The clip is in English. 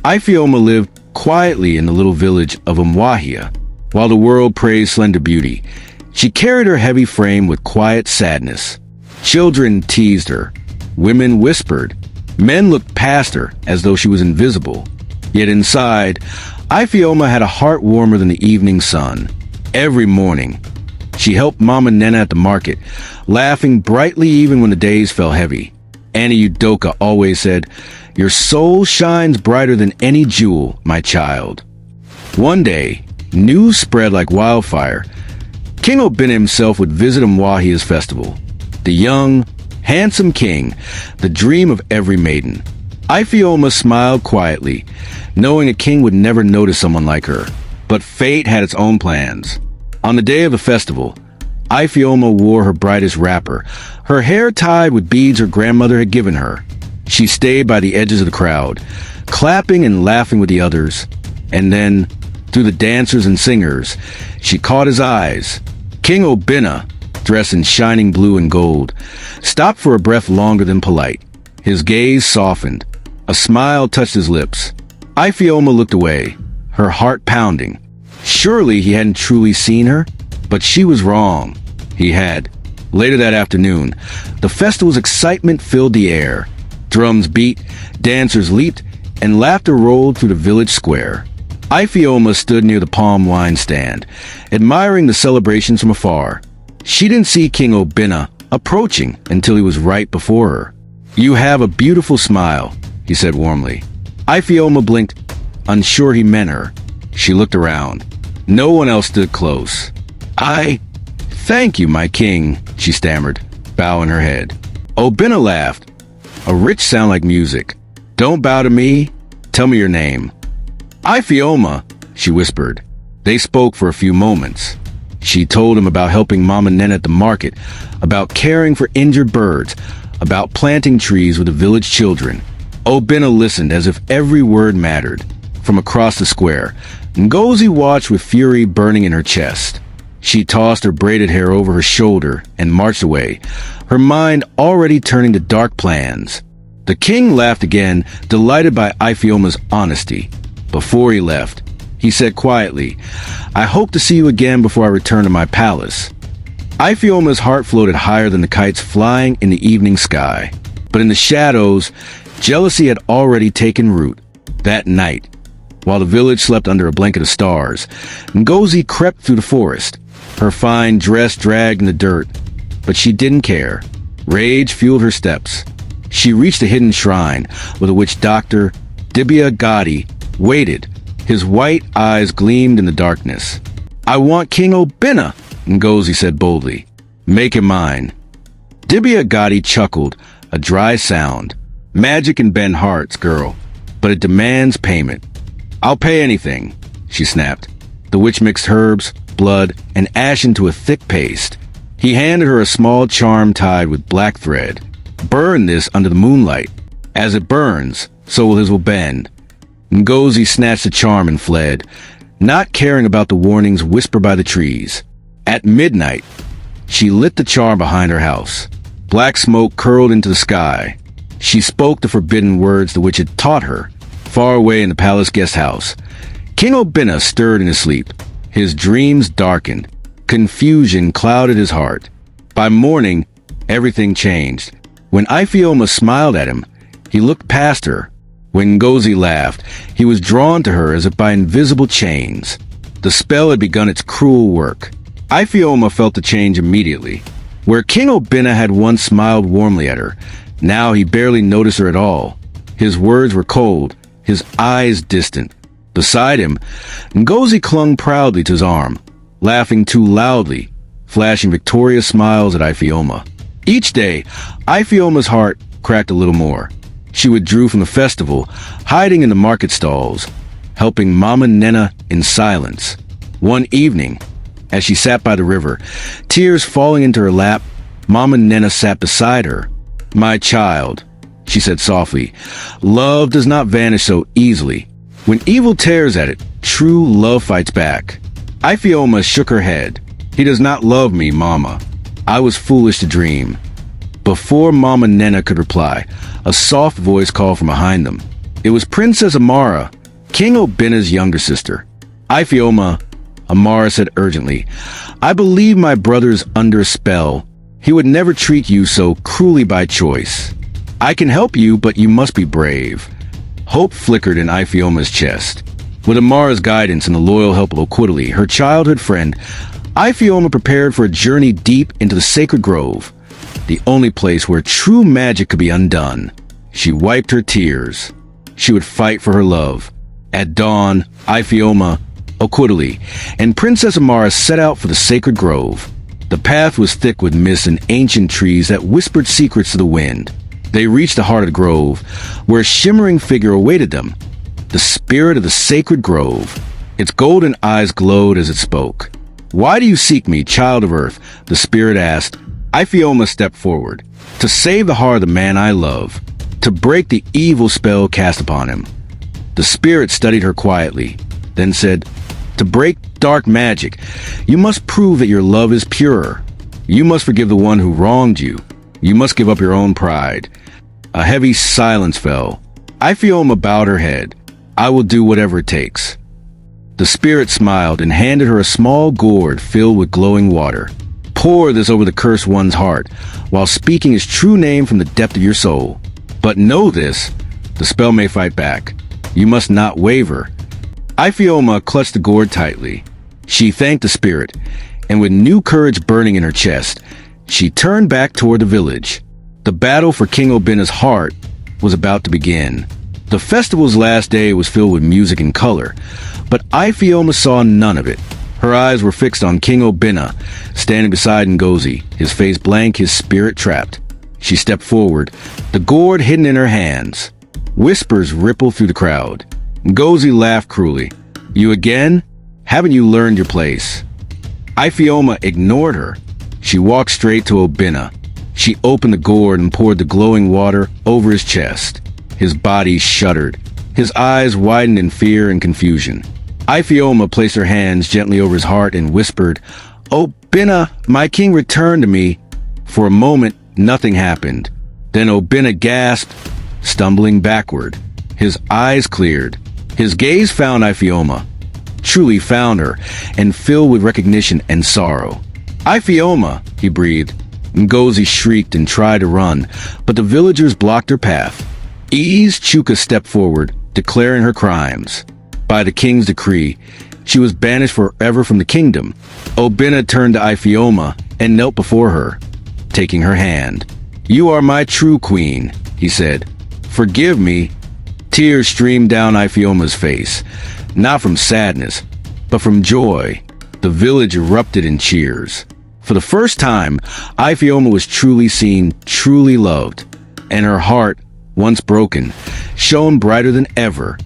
Ifeoma lived quietly in the little village of Umwahia, while the world praised slender beauty. She carried her heavy frame with quiet sadness. Children teased her. Women whispered. Men looked past her as though she was invisible. Yet inside, Ifeoma had a heart warmer than the evening sun. Every morning, she helped Mama Nena at the market, laughing brightly even when the days felt heavy. Annie Udoka always said, "Your soul shines brighter than any jewel, my child." One day, news spread like wildfire. King Obinna himself would visit Umwahia's festival. The young, handsome king, the dream of every maiden. Ifeoma smiled quietly, knowing a king would never notice someone like her. But fate had its own plans. On the day of the festival, Ifeoma wore her brightest wrapper, her hair tied with beads her grandmother had given her. She stayed by the edges of the crowd, clapping and laughing with the others. And then, through the dancers and singers, she caught his eyes. King Obinna, dressed in shining blue and gold, stopped for a breath longer than polite. His gaze softened. A smile touched his lips. Ifeoma looked away, her heart pounding. Surely he hadn't truly seen her, but she was wrong. He had. Later that afternoon, the festival's excitement filled the air. Drums beat, dancers leaped, and laughter rolled through the village square. Ifeoma stood near the palm wine stand, admiring the celebrations from afar. She didn't see King Obinna approaching until he was right before her. "You have a beautiful smile," he said warmly. Ifeoma blinked, unsure he meant her. She looked around. No one else stood close. Thank you, my king," she stammered, bowing her head. Obinna laughed, a rich sound like music. "Don't bow to me. Tell me your name." "Ifeoma," she whispered. They spoke for a few moments. She told him about helping Mama Nena at the market, about caring for injured birds, about planting trees with the village children. Obinna listened as if every word mattered. From across the square, Ngozi watched with fury burning in her chest. She tossed her braided hair over her shoulder and marched away, her mind already turning to dark plans. The king laughed again, delighted by Ifeoma's honesty. Before he left, he said quietly, "I hope to see you again before I return to my palace." Ifeoma's heart floated higher than the kites flying in the evening sky. But in the shadows, jealousy had already taken root. That night, while the village slept under a blanket of stars, Ngozi crept through the forest. Her fine dress dragged in the dirt, but she didn't care. Rage fueled her steps. She reached a hidden shrine where the witch doctor, Dibia Gadi, waited. His white eyes gleamed in the darkness. "I want King Obinna," Ngozi said boldly. "Make him mine." Dibia Gadi chuckled, a dry sound. "Magic can bend hearts, girl, but it demands payment." "I'll pay anything," she snapped. The witch mixed herbs, blood, and ash into a thick paste. He handed her a small charm tied with black thread. "Burn this under the moonlight. As it burns, so will his will bend." Ngozi snatched the charm and fled, not caring about the warnings whispered by the trees. At midnight, she lit the charm behind her house. Black smoke curled into the sky. She spoke the forbidden words the witch had taught her, far away in the palace guest house. King Obinna stirred in his sleep. His dreams darkened. Confusion clouded his heart. By morning, everything changed. When Ifeoma smiled at him, he looked past her. When Ngozi laughed, he was drawn to her as if by invisible chains. The spell had begun its cruel work. Ifeoma felt the change immediately. Where King Obinna had once smiled warmly at her, now he barely noticed her at all. His words were cold, his eyes distant. Beside him, Ngozi clung proudly to his arm, laughing too loudly, flashing victorious smiles at Ifeoma. Each day, Ifeoma's heart cracked a little more. She withdrew from the festival, hiding in the market stalls, helping Mama Nena in silence. One evening, as she sat by the river, tears falling into her lap, Mama Nena sat beside her. "My child," she said softly, "love does not vanish so easily. When evil tears at it, true love fights back." Ifeoma shook her head. "He does not love me, Mama. I was foolish to dream." Before Mama Nena could reply, a soft voice called from behind them. It was Princess Amara, King Obina's younger sister. Ifeoma, Amara said urgently, I believe my brother's under a spell. He would never treat you so cruelly by choice. I can help you, but you must be brave. Hope flickered in Ifeoma's chest. With Amara's guidance and the loyal help of Okwudili, her childhood friend, Ifeoma prepared for a journey deep into the sacred grove, the only place where true magic could be undone. She wiped her tears. She would fight for her love. At dawn, Ifeoma, Okwudili, and Princess Amara set out for the sacred grove. The path was thick with mist and ancient trees that whispered secrets to the wind. They reached the heart of the grove, where a shimmering figure awaited them, the spirit of the sacred grove. Its golden eyes glowed as it spoke. Why do you seek me, child of earth? The spirit asked. Ifeoma stepped forward. To save the heart of the man I love. To break the evil spell cast upon him. The spirit studied her quietly, then said, to break dark magic, you must prove that your love is pure. You must forgive the one who wronged you. You must give up your own pride. A heavy silence fell. Ifeoma bowed her head. I will do whatever it takes. The spirit smiled and handed her a small gourd filled with glowing water. Pour this over the cursed one's heart, while speaking his true name from the depth of your soul. But know this, the spell may fight back. You must not waver. Ifeoma clutched the gourd tightly. She thanked the spirit, and with new courage burning in her chest, she turned back toward the village. The battle for King Obina's heart was about to begin. The festival's last day was filled with music and color, but Ifeoma saw none of it. Her eyes were fixed on King Obina, standing beside Ngozi, his face blank, his spirit trapped. She stepped forward, the gourd hidden in her hands. Whispers rippled through the crowd. Ngozi laughed cruelly. You again? Haven't you learned your place? Ifeoma ignored her. She walked straight to Obina. She opened the gourd and poured the glowing water over his chest. His body shuddered. His eyes widened in fear and confusion. Ifeoma placed her hands gently over his heart and whispered, Obina, my king returned to me. For a moment, nothing happened. Then Obina gasped, stumbling backward. His eyes cleared. His gaze found Ifeoma, truly found her, and filled with recognition and sorrow. Ifeoma, he breathed. Ngozi shrieked and tried to run, but the villagers blocked her path. Chuka stepped forward, declaring her crimes. By the king's decree, she was banished forever from the kingdom. Obina turned to Ifeoma and knelt before her, taking her hand. You are my true queen, he said. Forgive me. Tears streamed down Ifeoma's face, not from sadness, but from joy. The village erupted in cheers. For the first time, Ifeoma was truly seen, truly loved, and her heart, once broken, shone brighter than ever.